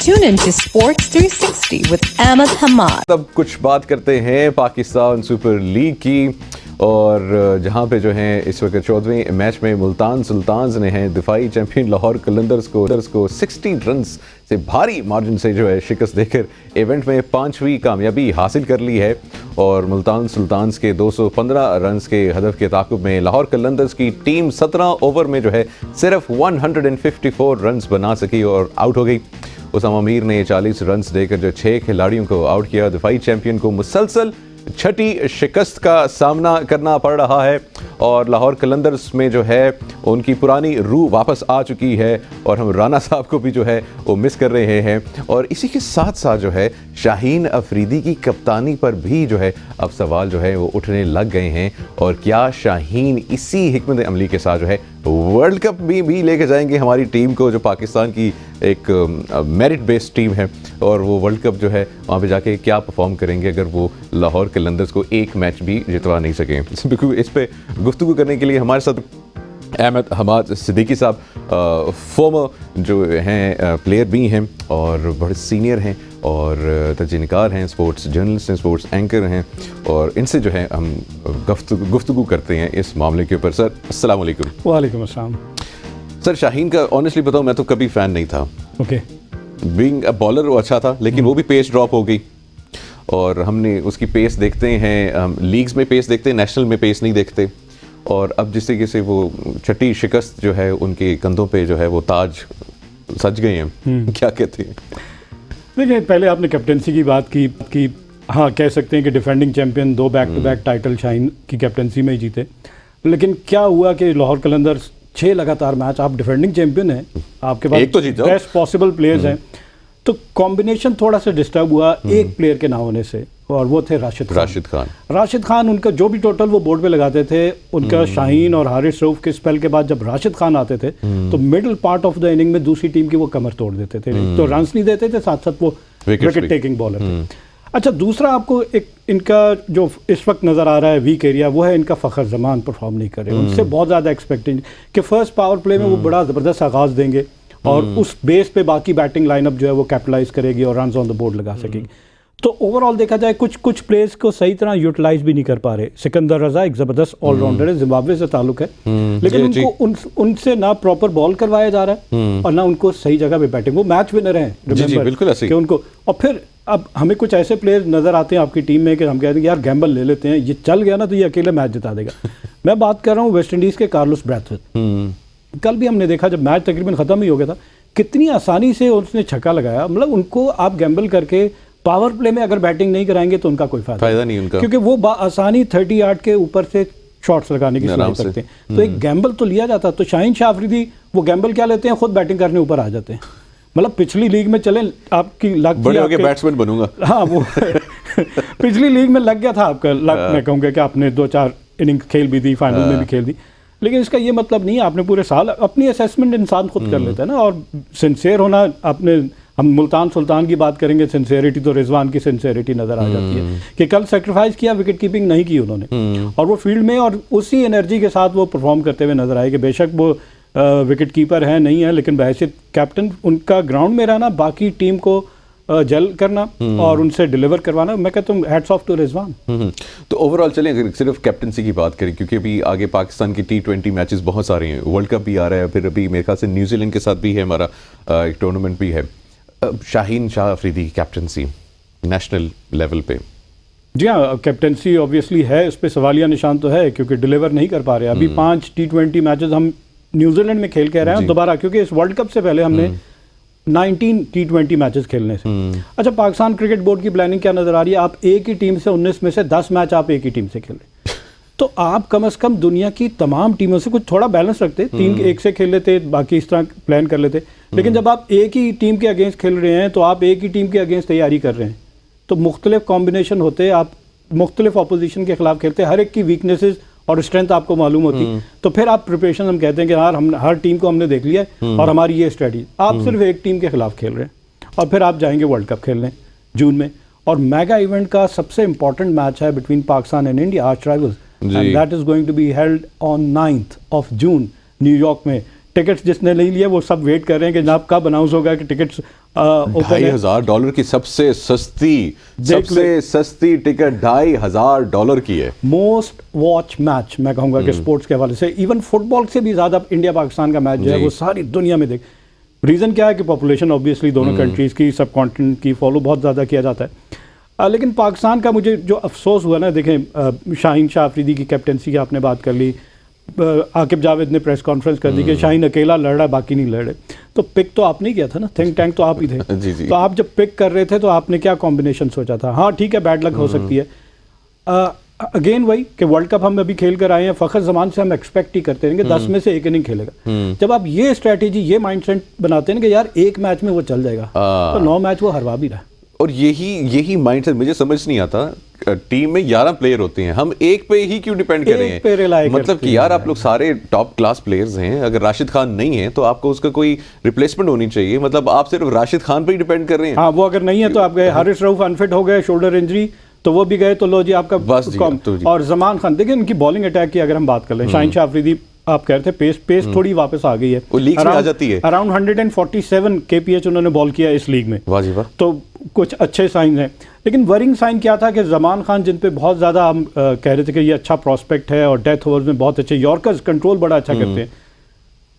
Tune in to Sports 360 with Ahmed Hamad. तब कुछ बात करते हैं पाकिस्तान सुपर लीग की, और जहां पे जो है इस वक्त 14वें मैच में मुल्तान सुल्तान्स ने हैं दिफाई चैंपियन लाहौर कलंदर्स को 60 रन से भारी मार्जिन से जो है शिकस्त देकर इवेंट में 5वीं कामयाबी हासिल कर ली है। और मुल्तान सुल्तान्स के 215 रन के हदफ के ताक़ुब में लाहौर कलंदर्स की टीम 17 ओवर में जो है सिर्फ 154 रन बना सकी और आउट हो गई। उसामा मीर ने 40 रन देकर जो 6 खिलाड़ियों को आउट किया। दिफाई चैंपियन को मुसलसल छठी शिकस्त का सामना करना पड़ रहा है और लाहौर कलंदर्स में जो है उनकी पुरानी रूह वापस आ चुकी है और हम राना साहब को भी जो है वो मिस कर रहे हैं। और इसी के साथ साथ जो है शाहीन अफरीदी की कप्तानी पर भी जो है अब सवाल जो है वो उठने लग गए हैं। और क्या शाहीन इसी हिकमत अमली के साथ जो है वर्ल्ड कप में भी लेके जाएंगे हमारी टीम को, जो पाकिस्तान की एक मेरिट बेस्ड टीम है, और वो वर्ल्ड कप जो है वहाँ पे जाके क्या परफॉर्म करेंगे अगर वो लाहौर कलंदर्स को एक मैच भी जितवा नहीं सकें। बिल्कुल इस पे गुफ्तगू करने के लिए हमारे साथ अहमद हमाद सिद्दीकी साहब, फॉर्मर जो हैं प्लेयर भी हैं और बड़े सीनियर हैं और तजनीकार हैं, स्पोर्ट्स जर्नलिस्ट हैं, स्पोर्ट्स एंकर हैं, और इनसे जो है हम गुफ्तगू करते हैं इस मामले के ऊपर। सर अस्सलाम वालेकुम। वालेकुम अस्सलाम। सर शाहीन का ऑनेस्टली बताऊं मैं तो कभी फ़ैन नहीं था। ओके। बीइंग अ बॉलर वो अच्छा था, लेकिन वो भी पेस ड्रॉप हो गई और हमने उसकी पेस देखते हैं, हम लीग्स में पेस देखते हैं, नेशनल में पेस नहीं देखते। और अब जिस तरीके से वो छठी शिकस्त जो है उनके कंधों पे जो है वो ताज सज गए हैं, क्या कहते हैं? देखिए, पहले आपने कैप्टनसी की बात की हाँ, कह सकते हैं कि defending champion 2 back to back title Shaheen की कैप्टनसी में ही जीते। लेकिन क्या हुआ कि लाहौर कलंदर्स 6 लगातार मैच, आप डिफेंडिंग चैंपियन हैं, आपके पास एक तो जीत जाओ, बेस्ट पॉसिबल प्लेयर्स हैं, तो कॉम्बिनेशन थोड़ा सा डिस्टर्ब हुआ एक प्लेयर के ना होने से, और वो थे राशिद खान। उनका जो भी टोटल वो बोर्ड पे लगाते थे, उनका शाहीन और हारिस रऊफ के स्पेल के बाद जब राशिद खान आते थे तो middle part of the inning में दूसरी टीम की वो कमर तोड़ देते थे। तो रन नहीं देते थे, साथ साथ वो विकेट टेकिंग बॉलर थे। अच्छा, दूसरा आपको एक इनका जो इस वक्त नज़र आ रहा है वीक एरिया, वो है इनका फ़खर जमान परफॉर्म नहीं करे। उनसे बहुत ज़्यादा एक्सपेक्टेड कि फर्स्ट पावर प्ले में वो बड़ा ज़बरदस्त आगाज़ देंगे और उस बेस पे बाकी बैटिंग लाइनअप जो है वो कैपिटलाइज करेगी और रन्स ऑन द बोर्ड लगा सकेगी। तो ओवरऑल देखा जाए कुछ प्लेयर्स को सही तरह यूटिलाइज भी नहीं कर पा रहे। सिकंदर रजा एक ज़बरदस्त ऑलराउंडर है, जिम्बाब्वे से ताल्लुक है, लेकिन उनको उनसे ना प्रॉपर बॉल करवाया जा रहा है और ना उनको सही जगह पे बैटिंग। वो मैच विनर हैं, बिल्कुल ऐसे कि उनको। और फिर अब हमें कुछ ऐसे प्लेयर नजर आते हैं आपकी टीम में कि हम कहते हैं यार गैम्बल ले लेते हैं, ये चल गया ना तो ये अकेले मैच जिता देगा। मैं बात कर रहा हूँ वेस्ट इंडीज़ के कार्लोस ब्रैथवेट। कल भी हमने देखा जब मैच तकरीबन ख़त्म ही हो गया था, कितनी आसानी से उसने छक्का लगाया। मतलब उनको आप गैम्बल करके पावर प्ले में अगर बैटिंग नहीं कराएंगे तो उनका कोई फायदा नहीं उनका, क्योंकि वो आसानी 30 यार्ड के ऊपर से शॉट्स लगाने की सोच सकते हैं। तो एक गैम्बल तो लिया जाता। तो शाहीन शाह अफरीदी वो गैम्बल क्या लेते हैं, खुद बैटिंग करने ऊपर आ जाते हैं। मतलब पिछली लीग में चले आपकी लक, बड़े होके बैट्समैन बनूंगा। हाँ, वो पिछली लीग में लग गया था आपका लक। मैं कहूँगा कि आपने 2-4 इनिंग खेल भी दी, फाइनल में भी खेल दी, लेकिन इसका ये मतलब नहीं है आपने पूरे साल अपनी असेसमेंट इंसान खुद कर लेता है ना। और सिंसियर होना, आपने हम मुल्तान सुल्तान की बात करेंगे सिंसियरिटी, तो रिजवान की सिंसियरिटी नजर आ जाती है कि कल सेक्रीफाइस किया, विकेट कीपिंग नहीं की उन्होंने, और वो फील्ड में और उसी एनर्जी के साथ वो परफॉर्म करते हुए नजर आए। कि बेशक वो विकेट कीपर है नहीं है, लेकिन बहैसियत कैप्टन उनका ग्राउंड में रहना, बाकी टीम को जल करना और उनसे डिलीवर करवाना, मैं कहता हूँ हैट्स ऑफ टू रिजवान। तो ओवरऑल चलें, अगर सिर्फ कैप्टनसी की बात करें, क्योंकि अभी आगे पाकिस्तान की T20 मैचेस बहुत सारे हैं, वर्ल्ड कप भी आ रहा है, फिर अभी मेरे ख्याल से न्यूजीलैंड के साथ भी है हमारा एक टूर्नामेंट भी है। Shaheen Shah Afridi captaincy national level पे, जी हाँ, कैप्टनसी ऑब्वियसली है, उस पर सवालिया निशान तो है क्योंकि डिलीवर नहीं कर पा रहे। अभी 5 T20 मैचेस हम न्यूजीलैंड में खेल के रहे हैं दोबारा, क्योंकि इस वर्ल्ड कप से पहले हमने 19 T20 मैचेस खेलने से। अच्छा, पाकिस्तान क्रिकेट बोर्ड की प्लानिंग क्या नजर आ रही है? आप एक ही टीम से 19 में से 10 मैच आप एक ही टीम से खेलें, तो आप कम से कम दुनिया की तमाम टीमों से कुछ थोड़ा बैलेंस रखते। 3 एक से खेल लेते, बाकी इस तरह प्लान कर लेते। लेकिन जब आप एक ही टीम के अगेंस्ट खेल रहे हैं तो आप एक ही टीम के अगेंस्ट तैयारी कर रहे हैं, तो मुख्तलिफ कॉम्बिनेशन होते, आप मुख्तलिफ अपोजिशन के खिलाफ खेलते, हर एक की वीकनेसेस और स्ट्रेंथ आपको मालूम होती। तो फिर आप प्रिपरेशन, हम कहते हैं कि यार हम हर टीम को हमने देख लिया और हमारी ये स्ट्रेटजी। आप सिर्फ एक टीम के खिलाफ खेल रहे हैं और फिर आप जाएंगे वर्ल्ड कप खेलने जून में, और मेगा इवेंट का सबसे इंपॉर्टेंट मैच है between Pakistan and India, arch rivals, and that is going to be held on 9th of June New York में। टिकट्स जिसने नहीं लिए वो सब वेट कर रहे हैं कि जनाब कब अनाउंस होगा कि टिकट्स $2,500 की सबसे सस्ती टिकट $2,500 की है। मोस्ट वॉच मैच मैं कहूंगा कि स्पोर्ट्स के हवाले से, इवन फुटबॉल से भी ज्यादा इंडिया पाकिस्तान का मैच जो है वो सारी दुनिया में देख। रीजन क्या है कि पॉपुलेशन ऑब्वियसली दोनों कंट्रीज की, सब कॉन्टिनेंट की फॉलो बहुत ज़्यादा किया जाता है। लेकिन पाकिस्तान का मुझे जो अफसोस हुआ ना, देखें शाहीन शाह अफरीदी की कैप्टनसी की आपने बात कर ली, आकिब जावेद ने प्रेस कॉन्फ्रेंस कर दी कि शाहीन अकेला लड़ रहा है, बाकी नहीं लड़ रहे। तो पिक तो आपने किया था ना, थिंक टैंक तो आप ही थे। जी। तो आप जब पिक कर रहे थे तो आपने क्या कॉम्बिनेशन सोचा था? हाँ ठीक है, बैड लक हो सकती है। अगेन वही कि वर्ल्ड कप हम अभी खेल कर आए हैं, फ़खर जमान से हम एक्सपेक्ट ही करते हैं कि 10 में से एक इनिंग खेलेगा। जब आप ये स्ट्रेटेजी, ये माइंडसेट बनाते हैं कि यार एक मैच में वो चल जाएगा, तो 9 मैच वो हरवा भी रहा। और यही माइंडसेट मुझे समझ नहीं आता। टीम में 11 प्लेयर होते हैं, हम एक पे ही क्यों डिपेंड कर रहे हैं? मतलब कि यार आप लोग सारे टॉप क्लास प्लेयर्स हैं, अगर राशिद खान नहीं है तो आपको उसका कोई रिप्लेसमेंट होनी चाहिए। मतलब आप सिर्फ राशिद खान पे ही डिपेंड कर रहे हैं। हाँ, वो अगर नहीं है तो आप गए, हारिस रऊफ अनफिट हो गए, शोल्डर इंजरी, तो वो भी गए, तो लो जी आपका कॉम। और जमान खान, देखिए इनकी बॉलिंग अटैक की अगर हम बात कर लें, शाहीन शाह अफरीदी आप कह रहे थे पेस थोड़ी वापस आ गई है, लीग में आ जाती है। अराउंड 147 kph उन्होंने बॉल किया इस लीग में। वाह जी वाह। तो कुछ अच्छे साइन हैं, लेकिन वरिंग साइन क्या था कि जमान खान, जिन पे बहुत ज़्यादा हम कह रहे थे कि ये अच्छा प्रॉस्पेक्ट है और डेथ ओवर्स में बहुत अच्छे, यॉर्कर्स कंट्रोल बड़ा अच्छा करते हैं।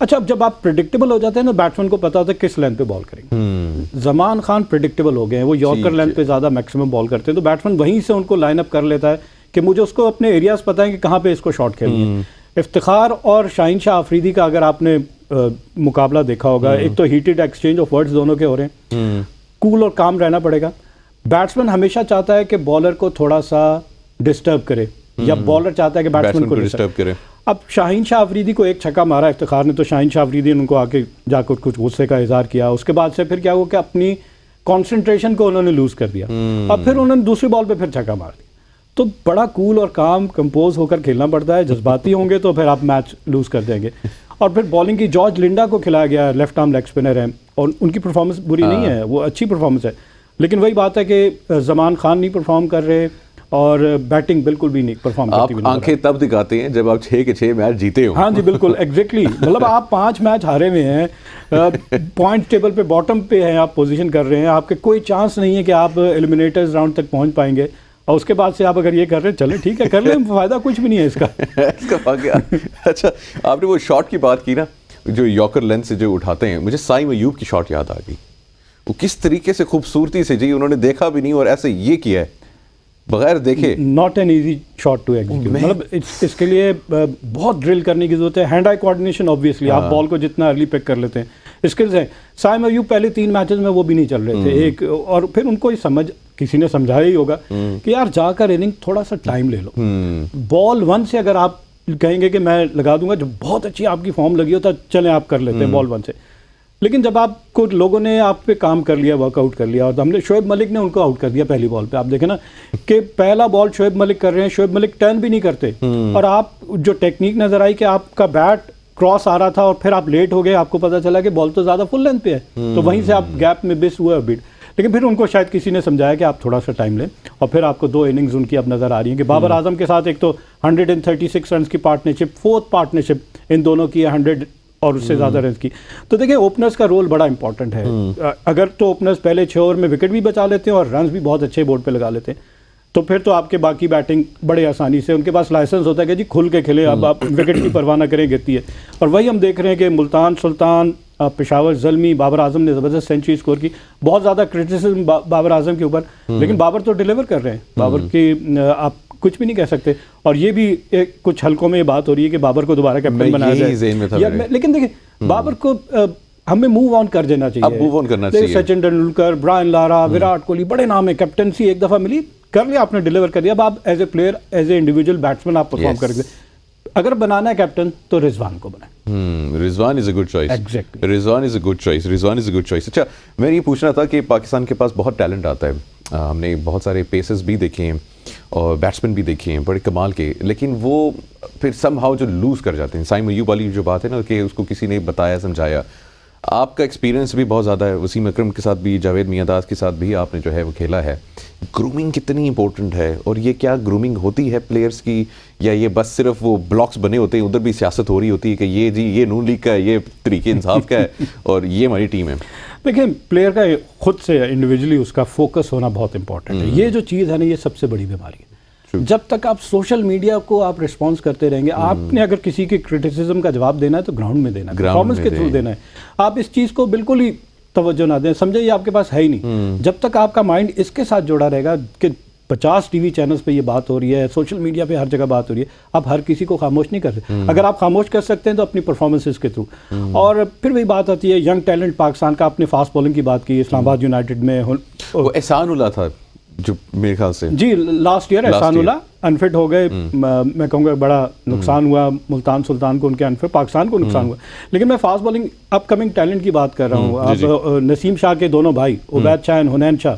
अच्छा, अब जब आप प्रिडिक्टेबल हो जाते हैं ना, बैट्समैन को पता होता है किस लेंथ पे बॉल करेंगे। जमान खान प्रिडिक्टेबल हो गए हैं, वो यॉर्कर लेंथ पे ज़्यादा मैक्सिमम बॉल करते हैं, तो बैट्समैन वहीं से उनको लाइन अप कर लेता है कि मुझे उसको अपने एरियाज पता है कि कहाँ पे इसको शॉट खेलनी है। इफ्तिखार और शाहीन शाह अफरीदी का अगर आपने मुकाबला देखा होगा, एक तो हीटेड एक्सचेंज ऑफ वर्ड्स दोनों के हो रहे हैं, कूल और काम रहना पड़ेगा। बैट्समैन हमेशा चाहता है कि बॉलर को थोड़ा सा डिस्टर्ब करे, या बॉलर चाहता है कि बैट्समैन को डिस्टर्ब करे। अब शाहीन शाह अफरीदी को एक छक्का मारा इफ्तिखार ने, तो शाहीन शाह अफरीदी ने उनको आके जाकर कुछ गुस्से का इजहार किया। उसके बाद से फिर क्या हुआ कि अपनी कॉन्सेंट्रेशन को उन्होंने लूज कर दिया, अब फिर उन्होंने दूसरी बॉल पे फिर छक्का मार दिया। तो बड़ा कूल और काम कंपोज होकर खेलना पड़ता है, जज्बाती होंगे तो फिर आप मैच लूज कर देंगे। और फिर बॉलिंग की जॉर्ज लिंडा को खिलाया गया, लेफ्ट आर्म लेग स्पिनर है, और उनकी परफॉर्मेंस बुरी नहीं है, वो अच्छी परफॉर्मेंस है। लेकिन वही बात है कि जमान खान नहीं परफॉर्म कर रहे और बैटिंग बिल्कुल भी नहीं परफॉर्म करती। आप आंखें तब दिखाते हैं जब आप 6 के 6 मैच जीते हो। हाँ जी बिल्कुल, एग्जैक्टली। मतलब आप 5 मैच हारे हुए हैं, पॉइंट टेबल पे बॉटम पे हैं, आप पोजीशन कर रहे हैं, आपके कोई चांस नहीं है कि आप एलिमिनेटर्स राउंड तक पहुंच पाएंगे, और उसके बाद से आप अगर ये कर रहे हैं, चले ठीक है कर लें, फायदा कुछ भी नहीं है इसका। इसका वाकया। अच्छा, आपने वो शॉट की बात की ना, जो यॉर्कर लेंथ से जो उठाते हैं, मुझे साइम अयूब की शॉट याद आ गई। वो किस तरीके से खूबसूरती से जी उन्होंने देखा भी नहीं और ऐसे ये किया है बगैर देखे। Not an easy shot to execute, मतलब इसके लिए बहुत ड्रिल करने की जरूरत है, हैंड आई कोऑर्डिनेशन। ऑब्वियसली आप बॉल को जितना अर्ली पिक कर लेते हैं, स्किल्स हैं। साइम अयूब पहले 3 मैचेस में वो भी नहीं चल रहे थे, एक और फिर उनको ये समझ, किसी ने समझाया ही होगा कि यार जाकर इनिंग थोड़ा सा टाइम ले लो। बॉल 1 से अगर आप कहेंगे कि मैं लगा दूंगा, जो बहुत अच्छी आपकी फॉर्म लगी हो तो चलें आप कर लेते हैं बॉल 1 से। लेकिन जब आपको लोगों ने आप पे काम कर लिया, वर्कआउट कर लिया, और हमने शोएब मलिक ने उनको आउट कर दिया पहली बॉल पे। आप देखें ना कि पहला बॉल शोएब मलिक कर रहे हैं, शोएब मलिक टर्न भी नहीं करते, और आप जो टेक्निक नजर आई कि आपका बैट क्रॉस आ रहा था और फिर आप लेट हो गए, आपको पता चला कि बॉल तो ज़्यादा फुल लेंथ पे है, तो वहीं से आप गैप में मिस हुए बीट। लेकिन फिर उनको शायद किसी ने समझाया कि आप थोड़ा सा टाइम लें, और फिर आपको 2 इनिंग्स उनकी अब नज़र आ रही हैं कि बाबर आजम के साथ एक तो 136 रन की पार्टनरशिप, 4th पार्टनरशिप इन दोनों की, 100 और उससे ज़्यादा रन की। तो देखिए ओपनर्स का रोल बड़ा इंपॉर्टेंट है। अगर तो ओपनर्स पहले 6 ओवर में विकेट भी बचा लेते हैं और रन भी बहुत अच्छे बोर्ड पे लगा लेते हैं, तो फिर तो आपके बाकी बैटिंग बड़े आसानी से, उनके पास लाइसेंस होता है कि जी खुल के खेले, अब आप विकेट की परवाह ना करें, गिरती है। और वही हम देख रहे हैं कि मुल्तान सुल्तान, पेशावर ज़ल्मी, बाबर आजम ने ज़बरदस्त सेंचुरी स्कोर की। बहुत ज़्यादा क्रिटिसिज्म बाबर आजम के ऊपर, लेकिन बाबर तो डिलीवर कर रहे हैं। बाबर की आप कुछ भी नहीं कह सकते। और ये भी कुछ हलकों में ये बात हो रही है कि बाबर को दोबारा कैप्टन बनाया जाए, लेकिन देखिए बाबर को हमें मूव ऑन कर देना चाहिए, मूव ऑन करना चाहिए। सचिन तेंदुलकर, ब्रायन लारा, विराट कोहली, बड़े नाम है, कैप्टनसी एक दफ़ा मिली, कर लिया आपने, डिलीवर कर दिया। अब आप as a player, as a individual batsman आप परफॉर्म करके, अगर बनाना है कैप्टन तो रिजवान को बनाए। Rizwan is a good choice. Exactly, Rizwan is a good choice, Rizwan is a good choice. अच्छा, मैं ये पूछना था कि पाकिस्तान के पास बहुत टैलेंट आता है, हमने बहुत सारे पेसर्स भी देखे हैं और बैट्समैन भी देखे हैं बड़े कमाल के, लेकिन वो फिर समहाउ जो लूज़ कर जाते हैं। साइम अयूब वाली जो बात है ना कि उसको किसी ने बताया समझाया, आपका एक्सपीरियंस भी बहुत ज़्यादा है, वसीम अकरम के साथ भी, जावेद मियांदाद के साथ भी आपने जो है वो खेला है। ग्रूमिंग कितनी इंपॉर्टेंट है और ये क्या ग्रूमिंग होती है प्लेयर्स की, या ये बस सिर्फ वो ब्लॉक्स बने होते हैं, उधर भी सियासत हो रही होती है कि ये जी ये नून लीग का है, ये तरीके इंसाफ का है और ये हमारी टीम है? देखिए, प्लेयर का खुद से इंडिविजुअली उसका फोकस होना बहुत इंपॉर्टेंट है। ये जो चीज़ है ना, ये सबसे बड़ी बीमारी है। जब तक आप सोशल मीडिया को आप रिस्पॉन्स करते रहेंगे, आपने अगर किसी की क्रिटिसिज्म का जवाब देना है तो ग्राउंड में देना है, परफॉर्मेंस के थ्रू देना है। आप इस चीज़ को बिल्कुल ही तवज्जो ना दें, समझे ये आपके पास है ही नहीं। जब तक आपका माइंड इसके साथ जुड़ा रहेगा कि 50 टीवी चैनल्स पे ये बात हो रही है, सोशल मीडिया पे हर जगह बात हो रही है, आप हर किसी को खामोश नहीं कर सकते। अगर आप खामोश कर सकते हैं तो अपनी परफॉर्मेंसेस के थ्रू। और फिर वही बात आती है यंग टैलेंट पाकिस्तान का, आपने फास्ट बॉलिंग की बात की, इस्लामाबाद यूनाइटेड में वो एहसानुल्लाह था जो मेरे ख्याल से जी लास्ट ईयर एहसानुल्लाह अनफिट हो गए। मैं कहूँगा बड़ा नुकसान हुआ मुल्तान सुल्तान को, उनके अनफिट, पाकिस्तान को नुकसान हुआ। लेकिन मैं फास्ट बॉलिंग अपकमिंग टैलेंट की बात कर रहा हूँ। अब नसीम शाह के दोनों भाई उबैद शाह एंड हुनैन शाह,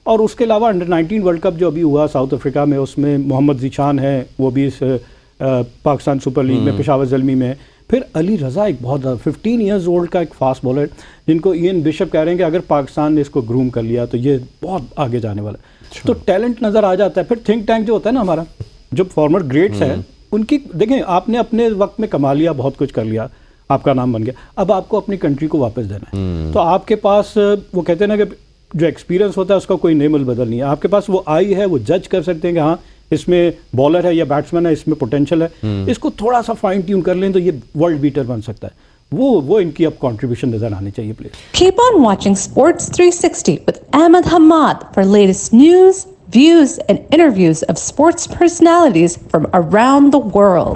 और उसके अलावा अंडर 19 वर्ल्ड कप जो अभी हुआ साउथ अफ्रीका में, उसमें मोहम्मद जीशान है, वो भी इस पाकिस्तान सुपर लीग में पेशावर ज़ल्मी में। फिर अली रज़ा एक बहुत 15 ईयर्स ओल्ड का एक फास्ट बॉलर, जिनको इयन बिशप कह रहे हैं कि अगर पाकिस्तान ने इसको ग्रूम कर लिया तो ये बहुत आगे जाने वाला है। तो टैलेंट नज़र आ जाता है। फिर थिंक टैंक जो होता है ना हमारा, जो फॉर्मर ग्रेट्स हैं, उनकी देखें, आपने अपने वक्त में कमा लिया, बहुत कुछ कर लिया, आपका नाम बन गया, अब आपको अपनी कंट्री को वापस देना है। तो आपके पास वो कहते हैं ना कि जो एक्सपीरियंस होता है उसका कोई नेमल बदल नहीं है। आपके पास वो आई है, वो जज कर सकते हैं कि हाँ इसमें बॉलर है या बैट्समैन है, इसमें पोटेंशियल है, इसको थोड़ा सा फाइन ट्यून कर लें तो ये वर्ल्ड बीटर बन सकता है। वो इनकी अब कंट्रीब्यूशन नजर आनी चाहिए player. Keep on watching Sports 360 with Ahmed Hamad for latest news, views, and interviews of sports personalities from around the world.